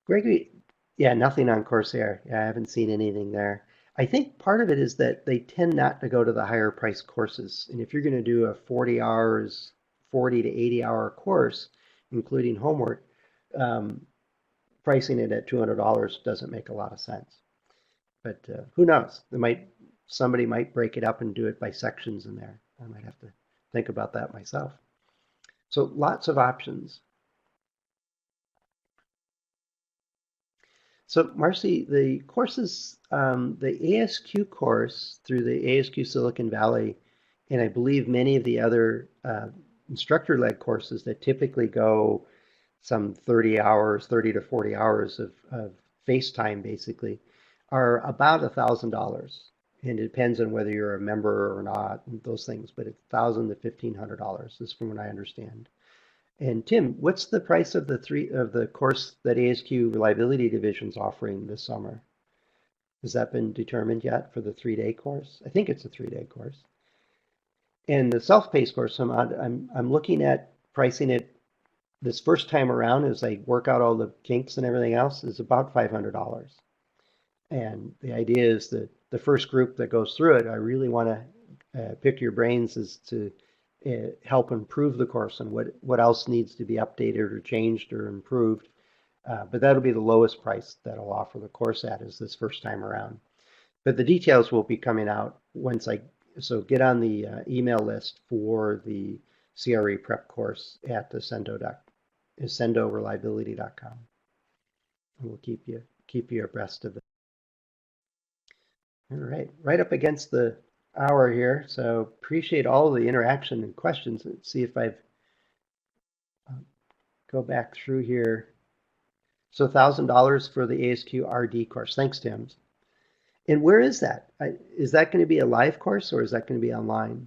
Gregory, yeah, nothing on Coursera. Yeah, I haven't seen anything there. I think part of it is that they tend not to go to the higher price courses. And if you're going to do a 40 hours, 40 to 80-hour course, including homework, um, pricing it at $200 doesn't make a lot of sense. But who knows? Somebody might break it up and do it by sections in there. I might have to think about that myself. So lots of options. So Marcy, the courses, the ASQ course through the ASQ Silicon Valley, and I believe many of the other instructor-led courses that typically go some 30 hours, 30 to 40 hours of face time basically, are about $1,000. And it depends on whether you're a member or not, and those things, but it's $1,000 to $1,500 is from what I understand. And Tim, what's the price of the course that ASQ Reliability Division's offering this summer? Has that been determined yet for the 3-day course? I think it's a 3-day course. And the self-paced course, I'm looking at pricing it this first time around as I work out all the kinks and everything else is about $500. And the idea is that the first group that goes through it, I really want to pick your brains as to help improve the course and what else needs to be updated or changed or improved. But that'll be the lowest price that I'll offer the course at is this first time around. But the details will be coming out so get on the email list for the CRE prep course at ascendoreliability.com. And we'll keep you abreast of it. All right, right up against the hour here, so appreciate all the interaction and questions. Let's see if I've go back through here. So $1,000 for the ASQ RD course. Thanks, Tim. And where is that? Is that going to be a live course or is that going to be online?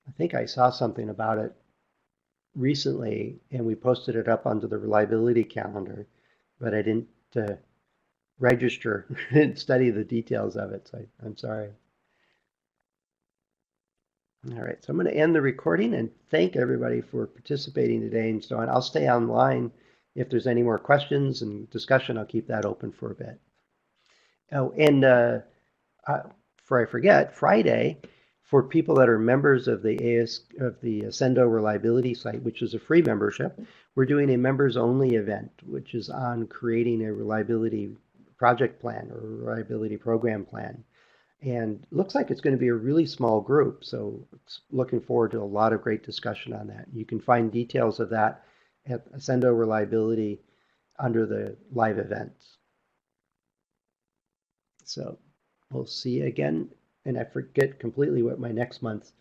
I think I saw something about it recently and we posted it up onto the reliability calendar, but I didn't register and study the details of it, so I'm sorry. All right, so I'm going to end the recording and thank everybody for participating today and so on. I'll stay online. If there's any more questions and discussion, I'll keep that open for a bit. Oh, and before I forget, Friday, for people that are members of the Ascendo Reliability site, which is a free membership, we're doing a members-only event, which is on creating a reliability project plan or reliability program plan. And it looks like it's going to be a really small group, so looking forward to a lot of great discussion on that. You can find details of that at Ascendo Reliability under the live events. So we'll see you again, and I forget completely what my next month's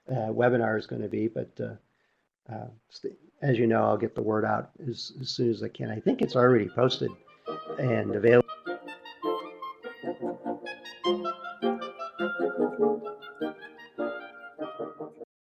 webinar is going to be, but as you know, I'll get the word out as soon as I can. I think it's already posted and available.